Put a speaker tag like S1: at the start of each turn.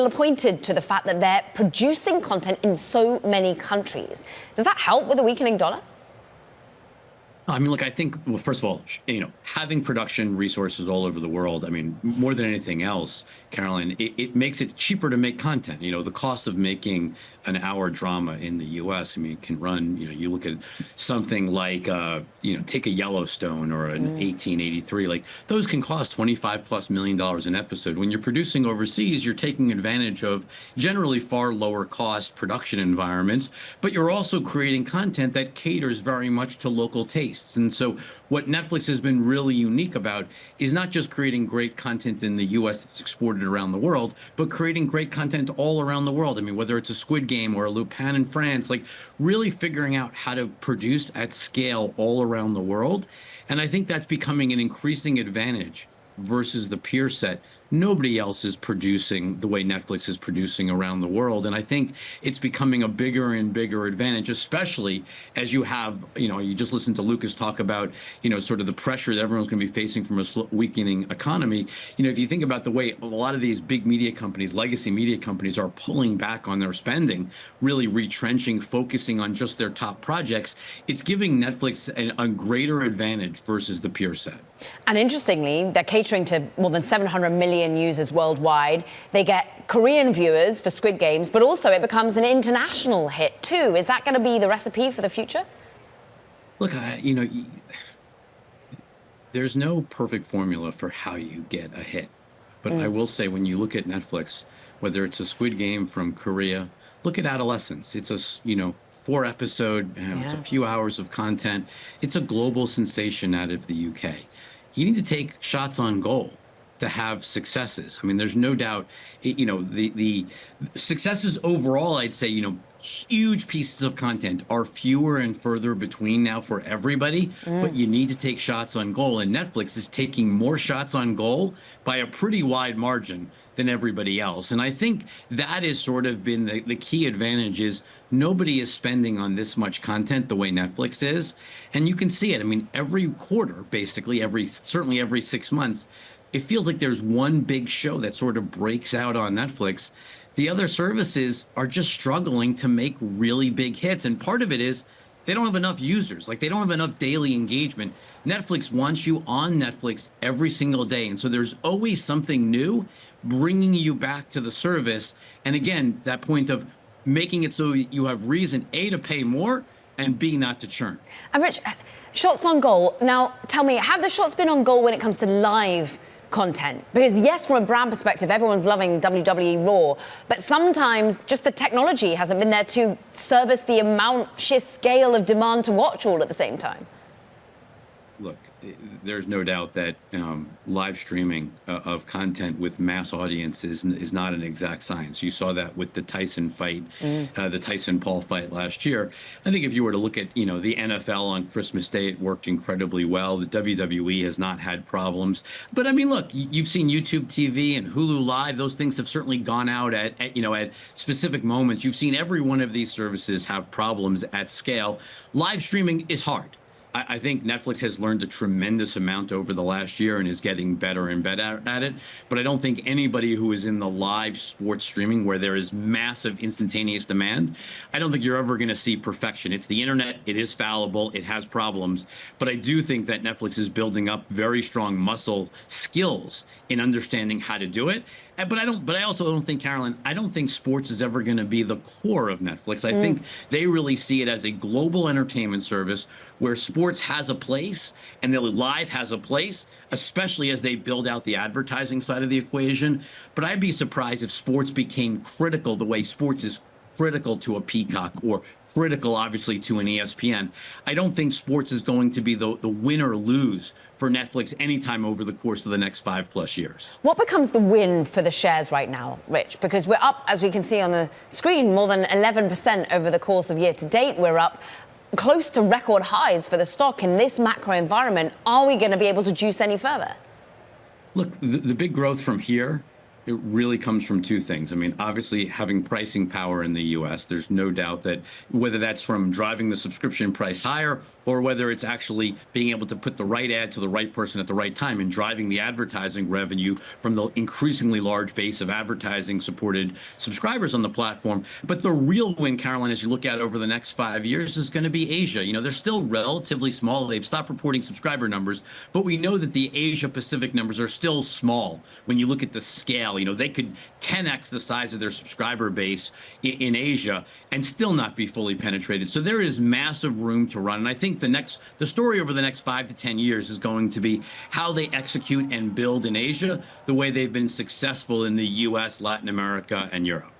S1: little pointed to the fact that they're producing content in so many countries. Does that help with a weakening dollar?
S2: I mean, look, I think, well, first of all, having production resources all over the world, I mean, more than anything else, Caroline, it makes it cheaper to make content. The cost of making an hour drama in the US, I mean, can run, you look at something like, take a Yellowstone or an 1883, like those can cost $25+ million an episode. When you're producing overseas, you're taking advantage of generally far lower cost production environments, but you're also creating content that caters very much to local tastes. And so what Netflix has been really unique about is not just creating great content in the US that's exported around the world, but creating great content all around the world. I mean, whether it's a Squid Game or a Lupin in France, like really figuring out how to produce at scale all around the world. And I think that's becoming an increasing advantage versus the peer set. Nobody else is producing the way Netflix is producing around the world. And I think it's becoming a bigger and bigger advantage, especially as you have, you just listened to Lucas talk about, sort of the pressure that everyone's going to be facing from a weakening economy. If you think about the way a lot of these big media companies, legacy media companies, are pulling back on their spending, really retrenching, focusing on just their top projects, it's giving Netflix a greater advantage versus the peer set.
S1: And interestingly, they're catering to more than 700 million users worldwide. They get Korean viewers for Squid Games, but also it becomes an international hit too. Is that going to be the recipe for the future?
S2: Look, there's no perfect formula for how you get a hit. But I will say, when you look at Netflix, whether it's a Squid Game from Korea, look at Adolescence. It's a, 4-episode, it's a few hours of content. It's a global sensation out of the UK. You need to take shots on goal to have successes. I mean, there's no doubt, the successes overall, I'd say, huge pieces of content are fewer and further between now for everybody, but you need to take shots on goal. And Netflix is taking more shots on goal by a pretty wide margin than everybody else. And I think that has sort of been the key advantage is nobody is spending on this much content the way Netflix is. And you can see it. I mean, every quarter, basically, certainly every 6 months, it feels like there's one big show that sort of breaks out on Netflix. The other services are just struggling to make really big hits. And part of it is they don't have enough users. Like, they don't have enough daily engagement. Netflix wants you on Netflix every single day. And so there's always something new bringing you back to the service. And again, that point of making it so you have reason, A, to pay more, and B, not to churn.
S1: And Rich, shots on goal. Now, tell me, have the shots been on goal when it comes to live content? Because yes, from a brand perspective, everyone's loving WWE Raw, but sometimes just the technology hasn't been there to service the sheer scale of demand to watch all at the same time.
S2: Look, there's no doubt that live streaming of content with mass audiences is not an exact science. You saw that with the Tyson fight, the Tyson-Paul fight last year. I think if you were to look at, the NFL on Christmas Day, it worked incredibly well. The WWE has not had problems. But I mean, look, you've seen YouTube TV and Hulu Live. Those things have certainly gone out at specific moments. You've seen every one of these services have problems at scale. Live streaming is hard. I think Netflix has learned a tremendous amount over the last year and is getting better and better at it. But I don't think anybody who is in the live sports streaming where there is massive instantaneous demand, I don't think you're ever going to see perfection. It's the internet. It is fallible. It has problems. But I do think that Netflix is building up very strong muscle skills in understanding how to do it. But I also don't think, Caroline, I don't think sports is ever going to be the core of Netflix. I think they really see it as a global entertainment service where sports has a place and the live has a place, especially as they build out the advertising side of the equation. But I'd be surprised if sports became critical the way sports is critical to a Peacock or critical, obviously, to an ESPN. I don't think sports is going to be the win or lose for Netflix anytime over the course of the next 5+ years.
S1: What becomes the win for the shares right now, Rich? Because we're up, as we can see on the screen, more than 11% over the course of year to date. We're up close to record highs for the stock in this macro environment. Are we going to be able to juice any further?
S2: Look, the big growth from here It really comes from two things. I mean, obviously, having pricing power in the US, there's no doubt that whether that's from driving the subscription price higher or whether it's actually being able to put the right ad to the right person at the right time and driving the advertising revenue from the increasingly large base of advertising supported subscribers on the platform. But the real win, Caroline, as you look at over the next 5 years, is going to be Asia. You know, they're still relatively small. They've stopped reporting subscriber numbers, but we know that the Asia Pacific numbers are still small when you look at the scale. You know, they could 10x the size of their subscriber base in Asia and still not be fully penetrated. So there is massive room to run. And I think the story over the next 5 to 10 years is going to be how they execute and build in Asia the way they've been successful in the US, Latin America, and Europe.